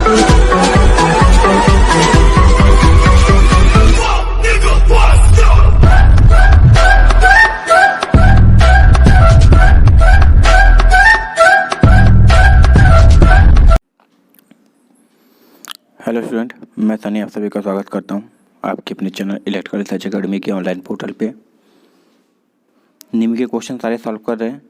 Hello student, मैं सनी आप सभी का स्वागत करता हूं आपके अपने चैनल इलेक्ट्रिकल रिसर्च एकेडमी के ऑनलाइन पोर्टल पे। निम्न के क्वेश्चन सारे सॉल्व कर रहे हैं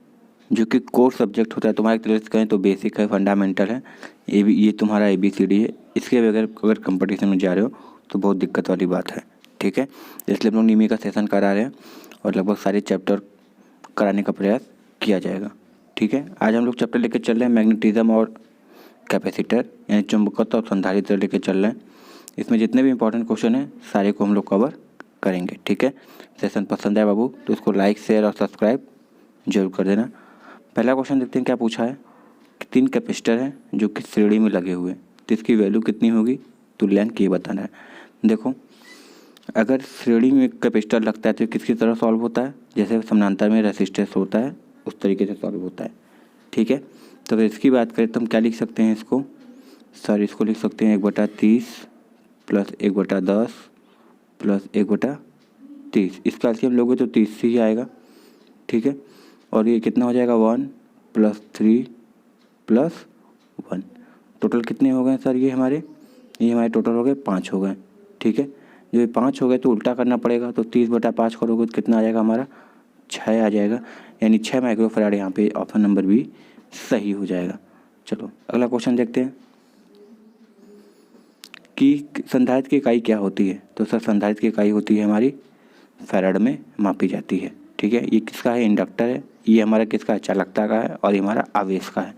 जो कि कोर सब्जेक्ट होता है तुम्हारे तरह से कहें तो बेसिक है, फंडामेंटल है, ये तुम्हारा ABCD है। इसके बगैर अगर कंपटीशन में जा रहे हो तो बहुत दिक्कत वाली बात है, ठीक है। इसलिए हम लोग निम्न का सेशन करा रहे हैं और लगभग सारे चैप्टर कराने का प्रयास किया जाएगा, ठीक है। आज हम लोग चैप्टर लेकर चल रहे हैं मैग्नेटिज्म और कैपेसिटर यानी चुंबकत्व और संधारित्र लेके चल रहे हैं। इसमें जितने भी इंपॉर्टेंट क्वेश्चन हैं सारे को हम लोग कवर करेंगे, ठीक है। सेशन पसंद आए बाबू तो इसको लाइक शेयर और सब्सक्राइब जरूर कर देना। पहला क्वेश्चन देखते हैं क्या पूछा है कि 3 कैपेसिटर हैं जो कि श्रेणी में लगे हुए हैं, तो इसकी वैल्यू कितनी होगी, तुल्यांक ये बताना है। देखो, अगर श्रेणी में कैपेसिटर लगता है तो किसकी तरह सॉल्व होता है, जैसे समानांतर में रेसिस्टेंस होता है उस तरीके से सॉल्व होता है, ठीक है। तो अगर इसकी बात करें तो हम क्या लिख सकते हैं इसको लिख सकते हैं 1/30 प्लस 1/10 प्लस 1/30। इसका एलसीएम लोगे तो 30 से ही आएगा, ठीक है। और ये कितना हो जाएगा 1 + 3 + 1। टोटल कितने हो गए सर ये हमारे टोटल हो गए 5 हो गए, ठीक है। जो ये 5 हो गए तो उल्टा करना पड़ेगा, तो 30/5 करोगे तो कितना आ जाएगा हमारा 6 आ जाएगा, यानी 6 माइक्रोफैराड। यहाँ पे ऑप्शन नंबर बी सही हो जाएगा। चलो अगला क्वेश्चन देखते हैं कि संधारित्र की इकाई क्या होती है। तो सर संधारित्र की इकाई होती है हमारी फैराड में मापी जाती है, ठीक है। ये किसका है, इंडक्टर है। ये हमारा किसका है, चालकता का है, और ये हमारा आवेश का है।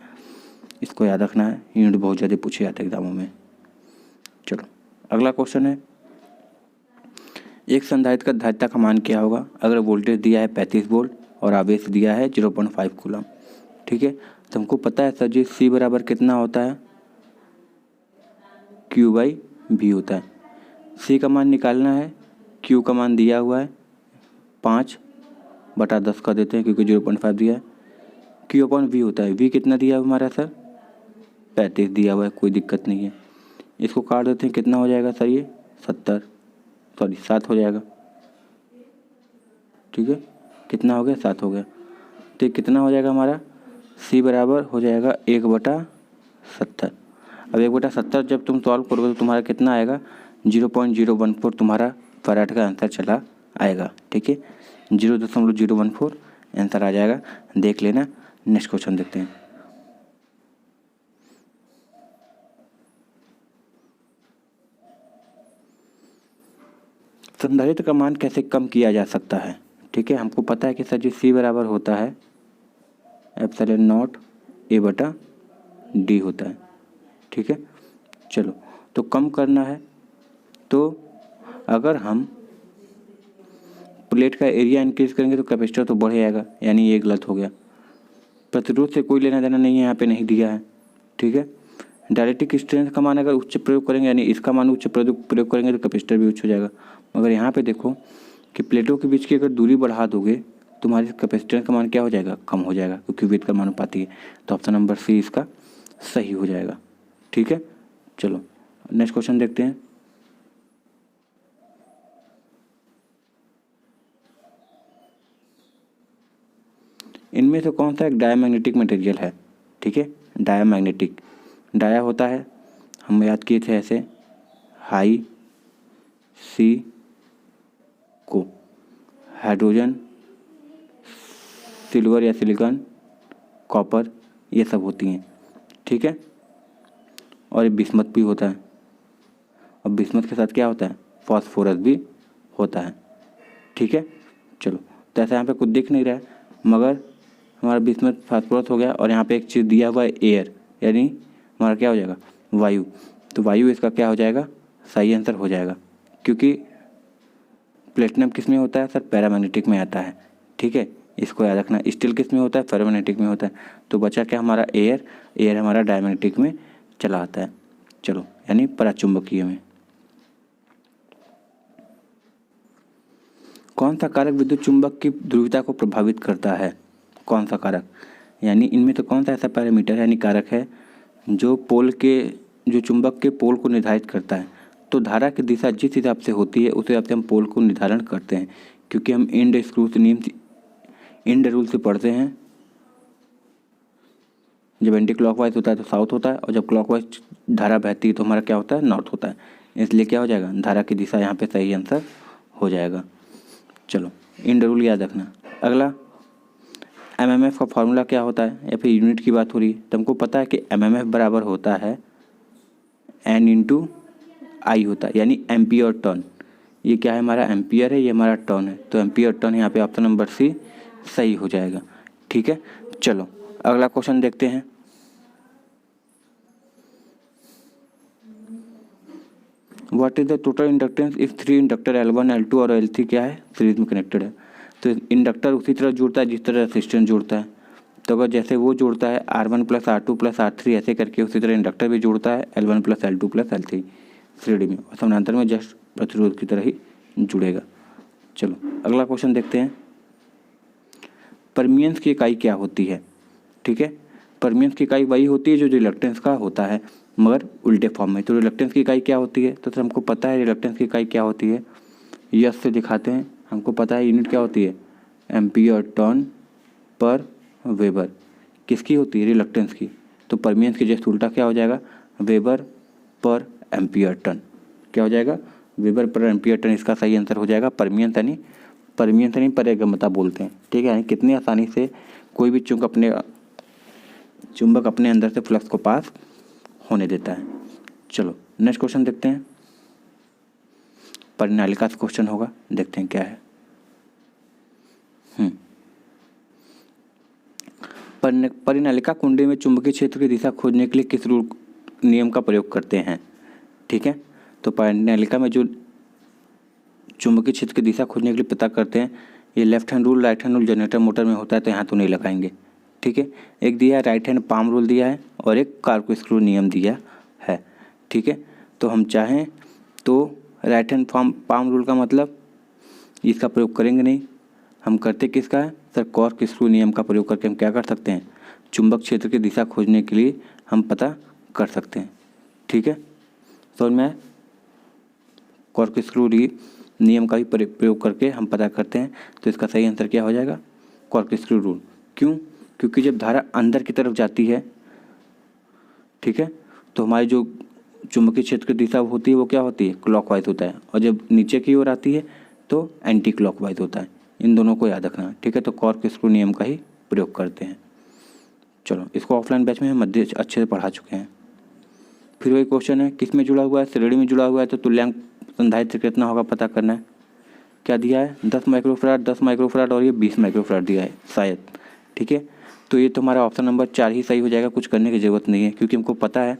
इसको याद रखना है, यूनिट बहुत ज़्यादा पूछे जाते हैं एग्जामों में। चलो अगला क्वेश्चन है, एक संधारित्र का धारिता का मान क्या होगा अगर वोल्टेज दिया है 35 वोल्ट और आवेश दिया है 0.5 कूलम, ठीक है। तो हमको पता है सर जी C बराबर कितना होता है, Q/V होता है। C का मान निकालना है, Q का मान दिया हुआ है 5/10 कर देते हैं क्योंकि 0.5 दिया है। Q/V होता है, V कितना दिया है हमारा सर 35 दिया हुआ है, कोई दिक्कत नहीं है। इसको काट देते हैं, कितना हो जाएगा सर ये 7 हो जाएगा, ठीक है। कितना हो गया 7 हो गया, तो ये कितना हो जाएगा हमारा C बराबर हो जाएगा 1/70। अब 1/70 जब तुम सॉल्व करोगे तो तुम्हारा कितना आएगा 0.014 तुम्हारा फैराड का आंसर चला आएगा, ठीक है। 0.014 आंसर आ जाएगा, देख लेना। नेक्स्ट क्वेश्चन देखते हैं। संधारित्र का मान कैसे कम किया जा सकता है, ठीक है। हमको पता है कि सर जी C बराबर होता है ε0 A/D होता है, ठीक है। चलो तो कम करना है, तो अगर हम प्लेट का एरिया इंक्रीज करेंगे तो कैपेसिटर तो बढ़ जाएगा, यानी ये गलत हो गया। प्रतिरोध से कोई लेना देना नहीं है, यहाँ पे नहीं दिया है, ठीक है। डायरेक्ट्रिक स्ट्रेंथ का मान अगर उच्च प्रयोग करेंगे, यानी इसका मान उच्च प्रयोग करेंगे तो कैपेसिटर भी उच्च हो जाएगा। मगर यहाँ पे देखो कि प्लेटों के बीच की अगर दूरी बढ़ा दोगे तुम्हारे कैपेसिटेंस का मान क्या हो जाएगा, कम हो जाएगा, क्योंकि विद्युत का अनुपाती है। तो ऑप्शन नंबर C इसका सही हो जाएगा, ठीक है। चलो नेक्स्ट क्वेश्चन देखते हैं। इनमें से कौन सा एक डायामैग्नेटिक मटेरियल है, ठीक है। डायामैग्नेटिक, डाया होता है, हम याद किए थे ऐसे हाई C को, हाइड्रोजन, सिल्वर या सिलिकॉन, कॉपर, ये सब होती हैं, ठीक है। और ये बिस्मथ भी होता है, और बिस्मथ के साथ क्या होता है, फॉस्फोरस भी होता है, ठीक है। चलो तो ऐसा यहाँ पे कुछ दिख नहीं रहा है, मगर हमारा बिस्मथ फॉस्फोरस हो गया, और यहाँ पे एक चीज़ दिया हुआ है एयर, यानी हमारा क्या हो जाएगा वायु। तो वायु इसका क्या हो जाएगा, सही आंसर हो जाएगा, क्योंकि प्लेटिनम किस में होता है सर, पैरामैग्नेटिक में आता है, ठीक है। इसको याद रखना। स्टील किस में होता है, फेरोमैग्नेटिक में होता है। तो बचा क्या हमारा एयर हमारा डायमैग्नेटिक में चला आता है। चलो यानी पराचुंबकीय में। कौन सा कारक विद्युत चुंबक की ध्रुवीयता को प्रभावित करता है, कौन सा कारक, यानी इनमें तो कौन सा ऐसा पैरामीटर यानी कारक है जो पोल के जो चुंबक के पोल को निर्धारित करता है। तो धारा की दिशा जिस हिसाब से होती है उस हिसाब से हम पोल को निर्धारण करते हैं, क्योंकि हम इंड स्क्रू नियम इंड रूल से पढ़ते हैं। जब एंटी क्लॉकवाइज होता है तो साउथ होता है, और जब क्लॉकवाइज धारा बहती है तो हमारा क्या होता है, नॉर्थ होता है। इसलिए क्या हो जाएगा, धारा की दिशा यहाँ पे सही आंसर हो जाएगा। चलो, इंड रूल याद रखना। अगला, एमएमएफ का फॉर्मूला क्या होता है, या फिर यूनिट की बात हो रही है तो हमको पता है कि एमएमएफ बराबर होता है एन इंटू आई होता है, यानी एम्पियर टर्न। ये क्या है, हमारा एम्पियर है, ये हमारा टर्न है, तो एम्पियर टर्न यहाँ पे ऑप्शन नंबर सी सही हो जाएगा। ठीक है, चलो अगला क्वेश्चन देखते हैं। What is the total inductance if 3 inductor L1 L2 और L3 क्या है, सीरीज में कनेक्टेड है। तो इंडक्टर उसी तरह जुड़ता है जिस तरह रेसिस्टेंस जुड़ता है। तो अगर जैसे वो जुड़ता है R1 + R2 + R3 ऐसे करके, उसी तरह इंडक्टर भी जुड़ता है L1 + L2 + L3 श्रेणी में, और समानांतर में जस्ट प्रतिरोध की तरह ही जुड़ेगा। चलो अगला क्वेश्चन देखते हैं। परमियंस की इकाई क्या होती है। ठीक है, परमियंस की इकाई वही होती है जो रिलक्टेंस का होता है, मगर उल्टे फॉर्म में। तो रिलक्टेंस की इकाई क्या होती है, तो हमको पता है रिलक्टेंस की इकाई क्या होती है, यस से दिखाते हैं। हमको पता है यूनिट क्या होती है, एम्पियर टर्न पर वेबर। किसकी होती है, रिलक्टेंस की। तो परमियंस की जैसे उल्टा क्या हो जाएगा, वेबर पर एम्पियर टर्न। क्या हो जाएगा, वेबर पर एम्पियर टर्न। इसका सही आंसर हो जाएगा परमियंस यानी परिगमता बोलते हैं। ठीक है, यानी कितनी आसानी से कोई भी चुंबक अपने अंदर से फ्लक्स को पास होने देता है। चलो नेक्स्ट क्वेश्चन देखते हैं। परिनालिका से क्वेश्चन होगा, देखते हैं क्या है। परिनालिका कुंडी में चुंबकीय क्षेत्र की दिशा खोजने के लिए किस रूल नियम का प्रयोग करते हैं। ठीक है, तो परिनालिका में जो चुंबकीय क्षेत्र की दिशा खोजने के लिए पता करते हैं, ये left hand rule, right hand rule generator motor में होता है, तो यहाँ तो नहीं लगाएंगे। ठीक है, एक दिया है राइट हैंड पाम रूल दिया है, और एक कार्को-स्क्रू नियम दिया है। ठीक है, तो हम चाहें तो राइट हैंड पाम रूल का मतलब इसका प्रयोग करेंगे नहीं, हम करते किसका है सर, कार्को-स्क्रू नियम का प्रयोग करके हम क्या कर सकते हैं, चुंबक क्षेत्र की दिशा खोजने के लिए हम पता कर सकते हैं। ठीक है, समझ में कार्को-स्क्रू नियम का भी प्रयोग करके हम पता करते हैं। तो इसका सही आंसर क्या हो जाएगा, कार्को-स्क्रू रूल। क्यों, क्योंकि जब धारा अंदर की तरफ जाती है, ठीक है, तो हमारी जो चुंबकीय क्षेत्र की दिशा होती है वो क्या होती है, क्लॉकवाइज होता है, और जब नीचे की ओर आती है तो एंटी क्लॉकवाइज होता है। इन दोनों को याद रखना। ठीक है, तो कार्को-स्क्रू नियम का ही प्रयोग करते हैं। चलो, इसको ऑफलाइन बैच में हम अच्छे से पढ़ा चुके हैं। फिर वही क्वेश्चन है, किस में जुड़ा हुआ है, श्रेणी में जुड़ा हुआ है, तो तुल्यांक संधारित्र कितना होगा पता करना है। क्या दिया है, 10 माइक्रोफराड, 10 माइक्रोफराड, और ये 20 माइक्रोफराड दिया है शायद। ठीक है, तो ये तो हमारा ऑप्शन नंबर 4 ही सही हो जाएगा, कुछ करने की ज़रूरत नहीं है, क्योंकि हमको पता है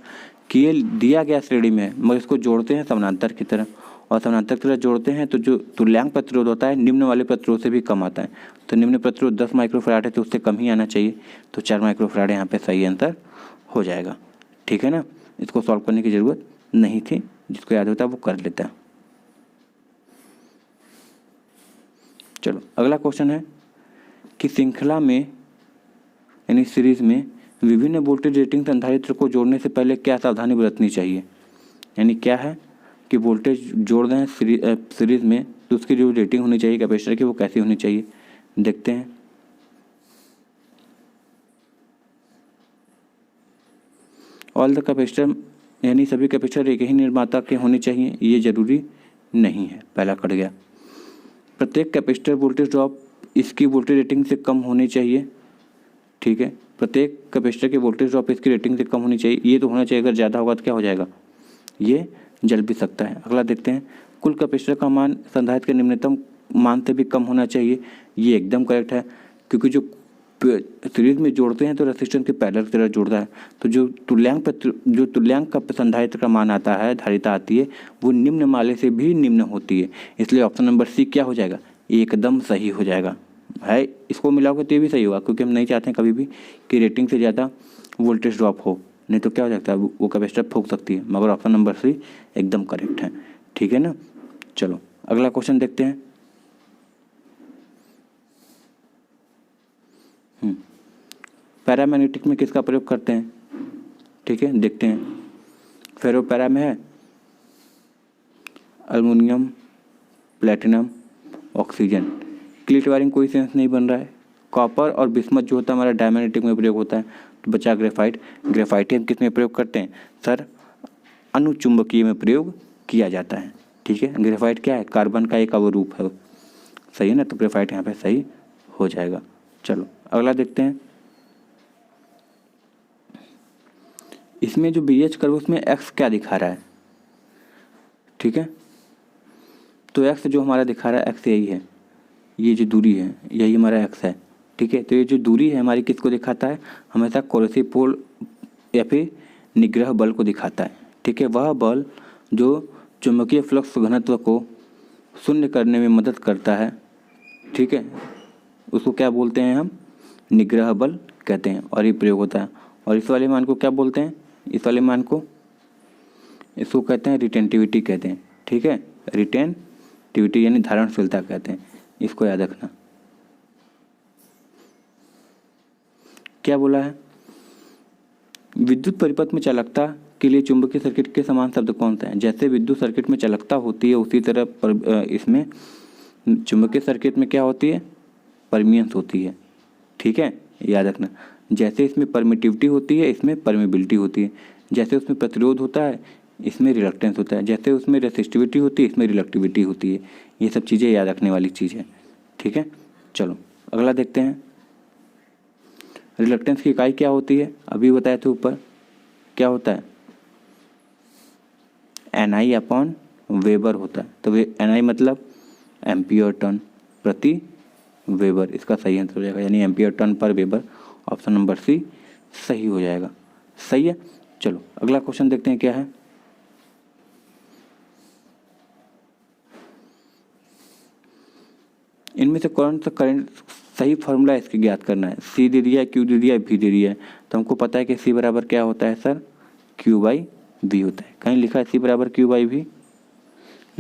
कि ये दिया गया श्रेणी में, मगर इसको जोड़ते हैं समानांतर की तरह, और समानांतर की तरह जोड़ते हैं तो जो तुल्यांक प्रतिरोध होता है निम्न वाले प्रतिरोध से भी कम आता है। तो निम्न प्रतिरोध 10 माइक्रोफराड है, तो उससे कम ही आना चाहिए, तो 4 माइक्रोफराड यहाँ पे सही आंसर हो जाएगा। ठीक है ना, इसको सॉल्व करने की ज़रूरत नहीं थी, जिसको याद होता है वो कर लेता है। चलो अगला क्वेश्चन है कि श्रृंखला में यानी सीरीज में विभिन्न वोल्टेज रेटिंग संधारित्र को जोड़ने से पहले क्या सावधानी बरतनी चाहिए। यानी क्या है कि वोल्टेज जोड़ रहे हैं सीरीज में, तो उसकी जो रेटिंग होनी चाहिए कैपेसिटर की वो कैसी होनी चाहिए, देखते हैं। ऑल द कैपेसिटर यानी सभी कैपेसिटर एक ही निर्माता के होने चाहिए, ये जरूरी नहीं है, पहला कट गया। प्रत्येक कैपेसिटर वोल्टेज ड्रॉप इसकी वोल्टेज रेटिंग से कम होनी चाहिए। ठीक है, प्रत्येक कैपेसिटर के वोल्टेज ड्रॉप इसकी रेटिंग से कम होनी चाहिए, ये तो होना चाहिए, अगर ज़्यादा होगा तो क्या हो जाएगा, ये जल भी सकता है। अगला देखते हैं, कुल कैपेसिटर का मान संधारित्र के निम्नतम मान से भी कम होना चाहिए, ये एकदम करेक्ट है, क्योंकि जो सीरीज में जोड़ते हैं तो रेसिस्टेंस के पैरेलल की तरह जुड़ता है, तो जो तुल्यांक का संधारित्र का मान आता है, धारिता आती है, वो निम्न माले से भी निम्न होती है। इसलिए ऑप्शन नंबर सी क्या हो जाएगा, एकदम सही हो जाएगा। है, इसको मिलाओगे तो ये भी सही होगा, क्योंकि हम नहीं चाहते हैं कभी भी कि रेटिंग से ज़्यादा वोल्टेज ड्रॉप हो, नहीं तो क्या हो जाता है, वो कैपेसिटर फूंक सकती है, मगर ऑप्शन नंबर सी एकदम करेक्ट है। ठीक है ना, चलो अगला क्वेश्चन देखते हैं। पैरामैग्नेटिक में किसका प्रयोग करते हैं। ठीक है, देखते हैं। फेरोपैरा में है अल्मुनियम, प्लेटिनम, ऑक्सीजन। क्लीट वायरिंग कोई सेंस नहीं बन रहा है। कॉपर और बिस्मथ जो होता है हमारा डायमैग्नेटिक में प्रयोग होता है। तो बचा ग्रेफाइट। ग्रेफाइट हम किस में प्रयोग करते हैं सर? अनुचुंबकीय में प्रयोग किया जाता है। ठीक है, ग्रेफाइट क्या है? कार्बन का एक अवरूप है। सही है ना, तो ग्रेफाइट यहाँ पे सही हो जाएगा। चलो अगला देखते हैं। इसमें जो BH कर्व उसमें एक्स क्या दिखा रहा है? ठीक है, तो एक्स जो हमारा दिखा रहा है एक्स यही है, ये जो दूरी है यही हमारा एक्स है। ठीक है, तो ये जो दूरी है हमारी किसको दिखाता है? हमेशा कोरोसिव पोल या फिर निग्रह बल को दिखाता है। ठीक है, वह बल जो चुंबकीय फ्लक्स घनत्व को शून्य करने में मदद करता है। ठीक है, उसको क्या बोलते हैं हम? निग्रह बल कहते हैं, और ये प्रयोग होता है। और इस वाले मान को क्या बोलते हैं? इस वाले मान को इसको कहते हैं रिटेंटिविटी कहते हैं। ठीक है, रिटेंटिविटी यानी धारणशीलता कहते हैं, इसको याद रखना। क्या बोला है? विद्युत परिपथ में चालकता के लिए चुंबकीय सर्किट के समान शब्द कौन सा है? जैसे विद्युत सर्किट में चालकता होती है उसी तरह इसमें चुंबकीय सर्किट में क्या होती है? परमियंस होती है। ठीक है, याद रखना। जैसे इसमें परमिटिविटी होती है इसमें परमिबिलिटी होती है। जैसे उसमें प्रतिरोध होता है इसमें रिलक्टेंस होता है। जैसे उसमें रेसिस्टिविटी होती है इसमें रिलक्टिविटी होती है। ये सब चीज़ें याद रखने वाली चीज़ है। ठीक है, चलो अगला देखते हैं। रिलक्टेंस की इकाई क्या होती है? अभी बताए थे ऊपर, क्या होता है? NI अपॉन वेबर होता है। तो NI मतलब एम्पियर टर्न प्रति वेबर, इसका सही आंसर हो जाएगा, यानी एम्पियर टर्न पर वेबर। ऑप्शन नंबर सी सही हो जाएगा। सही है, चलो अगला क्वेश्चन देखते हैं क्या है। इनमें से कौन सा करंट सही फॉर्मूला इसकी ज्ञात करना है? C दे दिया है, Q दे दिया है, V दे दिया है। तो हमको पता है कि C बराबर क्या होता है सर? Q/V होता है। कहीं लिखा है C बराबर Q/V?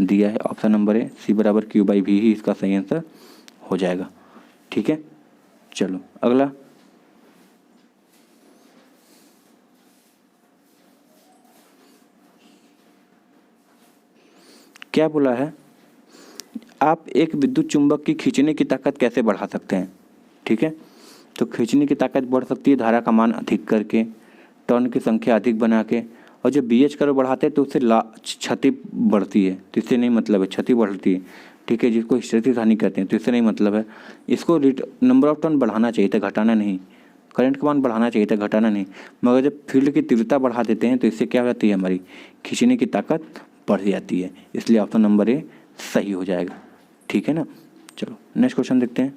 दिया है, ऑप्शन नंबर है C बराबर Q/V ही इसका सही आंसर हो जाएगा। ठीक है, चलो अगला। क्या बोला है? आप एक विद्युत चुंबक की खींचने की ताकत कैसे बढ़ा सकते हैं? ठीक है, तो खींचने की ताकत बढ़ सकती है धारा का मान अधिक करके, टर्न की संख्या अधिक बना के, और जब BH कर्व बढ़ाते हैं तो उससे क्षति बढ़ती है। तो इससे नहीं मतलब है, क्षति बढ़ती है। ठीक है, जिसको हिस्टैरिसीस हानि कहते हैं, तो इससे नहीं मतलब है। इसको नंबर ऑफ टर्न बढ़ाना चाहिए था, घटाना नहीं। करंट का मान बढ़ाना चाहिए था, घटाना नहीं। मगर जब फील्ड की तीव्रता बढ़ा देते हैं तो इससे क्या हो जाती है? हमारी खींचने की ताकत बढ़ जाती है। इसलिए ऑप्शन नंबर ए सही हो जाएगा। ठीक है ना, चलो नेक्स्ट क्वेश्चन देखते हैं।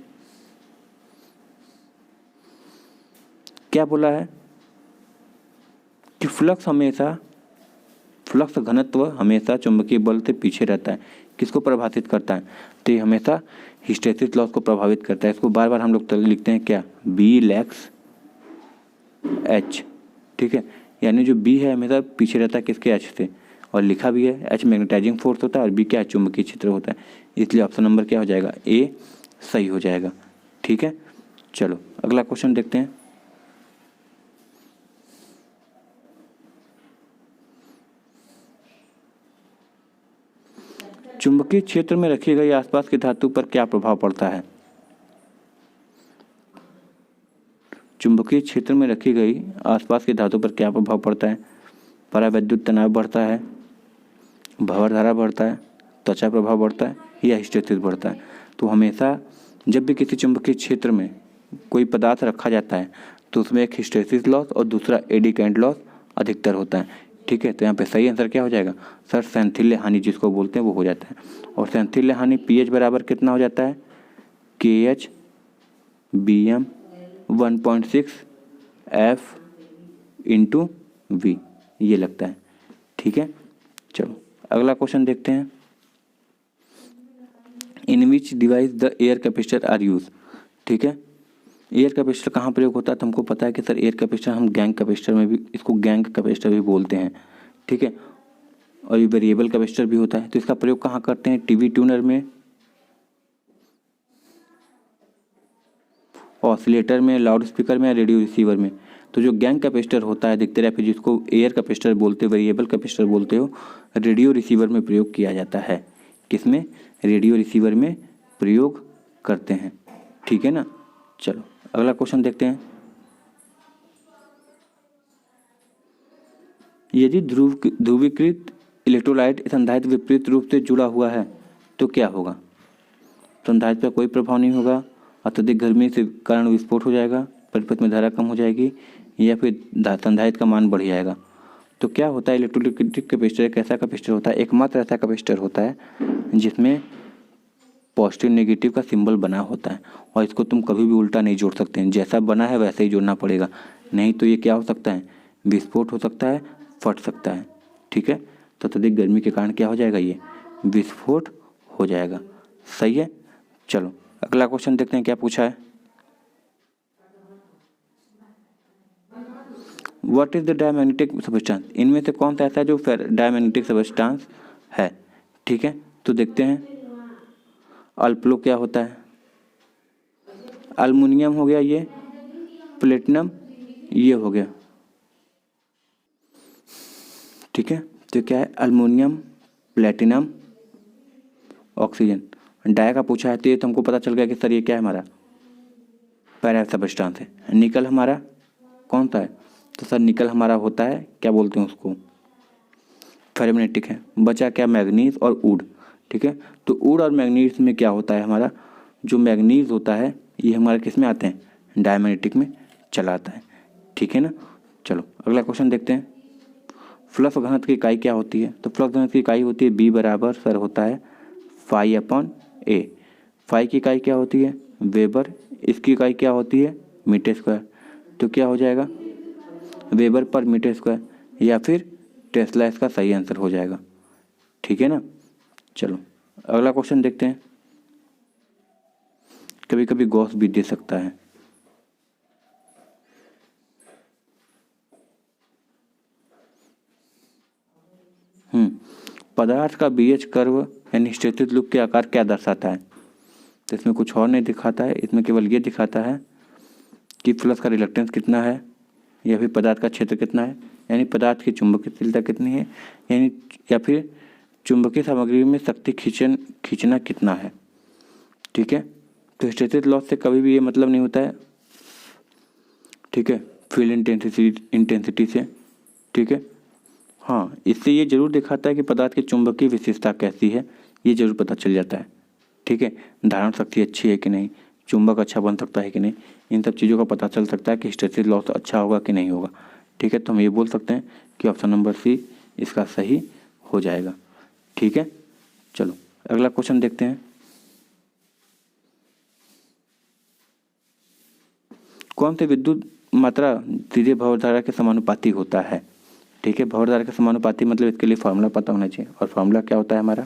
क्या बोला है कि फ्लक्स घनत्व हमेशा चुंबकीय बल से पीछे रहता है। किसको प्रभावित करता है? तो ये हमेशा हिस्टैरिसीस लॉस को प्रभावित करता है। इसको बार बार हम लोग लिखते हैं क्या? B lakhs H। ठीक है, यानी जो B है हमेशा पीछे रहता है किसके? H से। और लिखा भी है H मैग्नेटाइजिंग फोर्स होता है और B क्या है? चुंबकीय क्षेत्र होता है। इसलिए ऑप्शन नंबर क्या हो जाएगा? A सही हो जाएगा। ठीक है, चलो अगला क्वेश्चन देखते हैं। चुंबकीय क्षेत्र में रखी गई आसपास की धातु पर क्या प्रभाव पड़ता है? चुंबकीय क्षेत्र में रखी गई आसपास की धातु पर क्या प्रभाव पड़ता है? परावैद्युत तनाव बढ़ता है, भंवर धारा बढ़ता है, त्वचा प्रभाव बढ़ता है, या हिस्टैरिसीस बढ़ता है? तो हमेशा जब भी किसी चुंबकीय क्षेत्र में कोई पदार्थ रखा जाता है तो उसमें एक हिस्टैरिसीस लॉस और दूसरा एडी करंट लॉस अधिकतर होता है। ठीक है, तो यहाँ पे सही आंसर क्या हो जाएगा सर? सेंथिल्य हानि जिसको बोलते हैं वो हो जाता है। और सेंथिल्य हानि pH बराबर कितना हो जाता है? KH BM 1.6 F × V ये लगता है। ठीक है, चलो अगला क्वेश्चन देखते हैं। In which device the air capacitor are use? ठीक है, एयर कैपेसिटर कहाँ प्रयोग होता है? तो हमको पता है कि सर एयर कैपेसिटर हम गैंग कैपेसिटर में भी, इसको गैंग कैपेसिटर भी बोलते हैं। ठीक है, और ये वेरिएबल कैपेसिटर भी होता है। तो इसका प्रयोग कहाँ करते हैं? टीवी ट्यूनर में, ऑसिलेटर में, लाउड स्पीकर में, या रेडियो रिसीवर में? तो जो गैंग कैपेसिटर होता है अधिकतर, या फिर जिसको एयर कैपेसिटर बोलते हो, वेरिएबल कैपेसिटर बोलते हो, रेडियो रिसीवर में प्रयोग किया जाता है। किसमें? रेडियो रिसीवर में प्रयोग करते हैं। ठीक है ना। चलो अगला क्वेश्चन देखते हैं। यदि ध्रुवीकृत इलेक्ट्रोलाइट संधारित्र विपरीत रूप से जुड़ा हुआ है तो क्या होगा? संधारित्र पर कोई प्रभाव नहीं होगा, अत्यधिक गर्मी से कारण विस्फोट हो जाएगा, परिपथ में धारा कम हो जाएगी, या फिर संधारित्र का मान बढ़ जाएगा। तो क्या होता है? इलेक्ट्रोलिटिक कैपेसिटर एक ऐसा कैपेसिटर होता है, एकमात्र ऐसा कैपेसिटर होता है जिसमें पॉजिटिव नेगेटिव का सिंबल बना होता है, और इसको तुम कभी भी उल्टा नहीं जोड़ सकते हैं। जैसा बना है वैसे ही जोड़ना पड़ेगा, नहीं तो ये क्या हो सकता है? विस्फोट हो सकता है, फट सकता है। ठीक है, तो अत्यधिक गर्मी के कारण क्या हो जाएगा? ये विस्फोट हो जाएगा। सही है। चलो अगला क्वेश्चन देखते हैं क्या पूछा है। What is the diamagnetic substance? इनमें से कौन सा ऐसा है जो डायमैग्नेटिक सब्सटेंस है? ठीक है, तो देखते हैं। अल्प्लो क्या होता है? अल्मुनियम हो गया, ये प्लेटिनम ये हो गया। ठीक है, तो क्या है? Aluminium, platinum, oxygen. डाय का पूछा है तो ये तो हमको पता चल गया कि सर ये क्या है? हमारा पैरा सब्सटेंस है। निकल हमारा कौन सा है? तो सर निकल हमारा होता है, क्या बोलते हैं उसको? फेरोमैग्नेटिक है। बचा क्या? मैग्नीज और वुड। ठीक है, तो वुड और मैग्नीज में क्या होता है? हमारा जो मैग्नीज होता है ये हमारा किस में आते हैं? डायमैग्नेटिक में चला आता है। ठीक है ना। चलो अगला क्वेश्चन देखते हैं। फ्लक्स घनत्व की इकाई क्या होती है? तो फ्लक्स घनत्व की इकाई होती है बी बराबर सर होता है फाई अपॉन ए। फाई की इकाई क्या होती है? वेबर। इसकी इकाई क्या होती है? Metre square. तो क्या हो जाएगा? वेबर पर मीटर स्क्वायर या फिर टेस्ला इसका सही आंसर हो जाएगा। ठीक है ना। चलो अगला क्वेश्चन देखते हैं। कभी कभी गॉस भी दे सकता है। पदार्थ का बीएच कर्व यानी स्थितिज लूप के आकार क्या दर्शाता है? तो इसमें कुछ और नहीं दिखाता है, इसमें केवल ये दिखाता है कि फ्लक्स का रिलक्टेंस कितना है, या फिर पदार्थ का क्षेत्र कितना है, यानी पदार्थ की चुंबकीयशीलता कितनी है, यानी या फिर चुंबकीय सामग्री में शक्ति खींचना कितना है। ठीक है, तो हिस्टैरिसीस लॉस से कभी भी ये मतलब नहीं होता है। ठीक है, फील्ड इंटेंसिटी से। ठीक है, हाँ, इससे ये जरूर दिखाता है कि पदार्थ की चुंबकीय विशेषता कैसी है, ये जरूर पता चल जाता है। ठीक है, धारण शक्ति अच्छी है कि नहीं, चुंबक अच्छा बन सकता है कि नहीं, इन सब चीज़ों का पता चल सकता है कि हिस्टैरिसीस लॉस अच्छा होगा कि नहीं होगा। ठीक है, तो हम ये बोल सकते हैं कि ऑप्शन नंबर सी इसका सही हो जाएगा। ठीक है, चलो अगला क्वेश्चन देखते हैं। कौन सी विद्युत मात्रा सीधे भंवरधारा के समानुपाती होता है? ठीक है, भंवरधारा के समानुपाती मतलब इसके लिए फॉर्मूला पता होना चाहिए, और फॉर्मूला क्या होता है हमारा?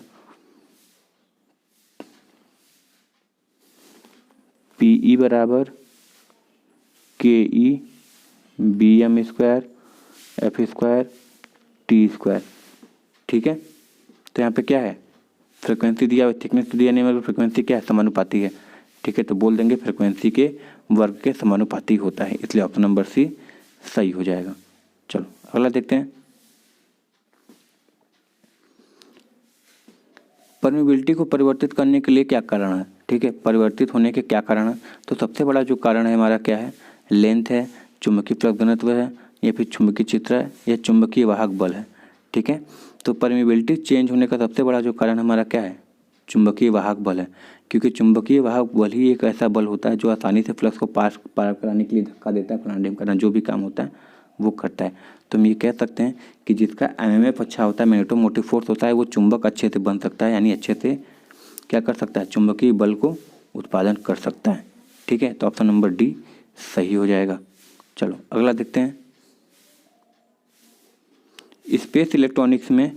पीई बराबर के E B M square F square T square. ठीक है, तो यहाँ पे क्या है? फ्रिक्वेंसी दिया, थिकनेस दिया नहीं, मतलब फ्रिक्वेंसी क्या है? समानुपाती है। ठीक है, तो बोल देंगे फ्रिक्वेंसी के वर्ग के समानुपाती होता है, इसलिए ऑप्शन नंबर सी सही हो जाएगा। चलो अगला देखते हैं। परमिबिलिटी को परिवर्तित करने के लिए क्या कारण है? ठीक है, परिवर्तित होने के क्या कारण है? तो सबसे बड़ा जो कारण है हमारा क्या है? लेंथ है, चुंबकीय फ्लक्स घनत्व है, या फिर चुंबकीय क्षेत्र है, या चुंबकीय वाहक बल है। ठीक है, तो परमिबिलिटी चेंज होने का सबसे बड़ा जो कारण हमारा क्या है? चुंबकीय वाहक बल है, क्योंकि चुंबकीय वाहक बल ही एक ऐसा बल होता है जो आसानी से फ्लक्स को पार कराने के लिए धक्का देता है, फलाना करना जो भी काम होता है वो करता है। तो हम ये कह सकते हैं कि जिसका एमएमएफ अच्छा होता है, मैग्नेटोमोटिव फोर्स होता है, वो चुंबक अच्छे से बन सकता है, यानी अच्छे से क्या कर सकता है? चुंबकीय बल को उत्पादन कर सकता है। ठीक है, तो ऑप्शन नंबर डी सही हो जाएगा। चलो अगला देखते हैं। स्पेस इलेक्ट्रॉनिक्स में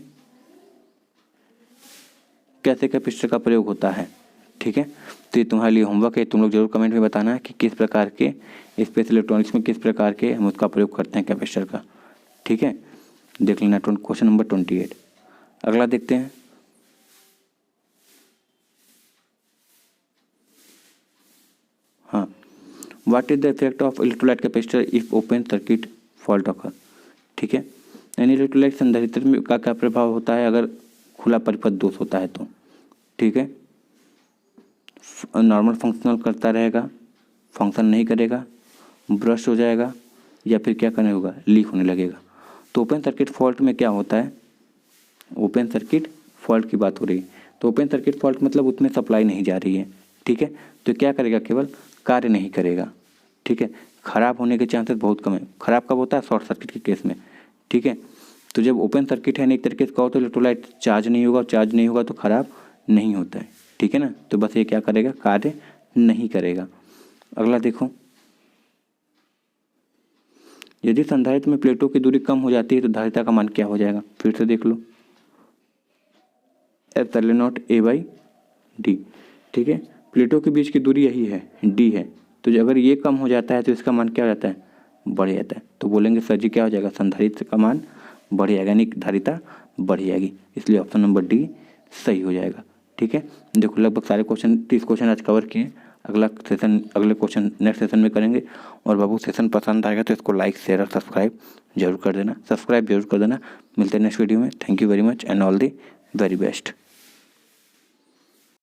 कैसे कैपेसिटर का प्रयोग होता है? ठीक है, तो ये तुम्हारे लिए होमवर्क है, तुम लोग जरूर कमेंट में बताना है कि किस प्रकार के स्पेस इलेक्ट्रॉनिक्स में किस प्रकार के हम उसका प्रयोग करते हैं कैपेसिटर का। ठीक है, देख लेना क्वेश्चन नंबर 28। अगला देखते हैं। हाँ, what is the effect of electrolyte capacitor if open circuit fault occur. ठीक है, यानी इलेक्ट्रोलाइट संधारित्र में का क्या प्रभाव होता है अगर खुला परिपथ दोष होता है तो। ठीक है, नॉर्मल फंक्शनल करता रहेगा, फंक्शन नहीं करेगा, ब्रश हो जाएगा, या फिर क्या करने होगा, लीक होने लगेगा। तो ओपन सर्किट फॉल्ट में क्या होता है, ओपन सर्किट फॉल्ट की बात हो रही है, तो ओपन सर्किट फॉल्ट मतलब उसमें सप्लाई नहीं जा रही है। ठीक है, तो क्या करेगा, केवल कार्य नहीं करेगा। ठीक है, खराब होने के चांसेस बहुत कम है। खराब कब होता है, शॉर्ट सर्किट के केस में। ठीक है, तो जब ओपन सर्किट है, एक तरीके से कहो तो इलेक्ट्रोलाइट चार्ज नहीं होगा, चार्ज नहीं होगा तो खराब नहीं होता है। ठीक है ना, तो बस ये क्या करेगा, कार्य नहीं करेगा। अगला देखो, यदि संधारित्र में प्लेटों की दूरी कम हो जाती है तो धारिता का मान क्या हो जाएगा, फिर से देख लो, epsilon not A by D. ठीक है, प्लेटों के बीच की दूरी यही है, डी है, तो अगर ये कम हो जाता है तो इसका मान क्या हो जाता है, बढ़ जाता है। तो बोलेंगे सर जी क्या हो जाएगा, संधारित्र का मान बढ़ जाएगा, यानी धारिता बढ़ जाएगी, इसलिए ऑप्शन नंबर डी सही हो जाएगा। ठीक है, देखो लगभग सारे क्वेश्चन 30 क्वेश्चन आज कवर किए। अगला सेशन, अगले क्वेश्चन नेक्स्ट सेशन में करेंगे। और बाबू सेशन पसंद आएगा तो इसको लाइक शेयर और सब्सक्राइब जरूर कर देना, सब्सक्राइब जरूर कर देना। मिलते हैं नेक्स्ट वीडियो में। Thank you very much and all the very best.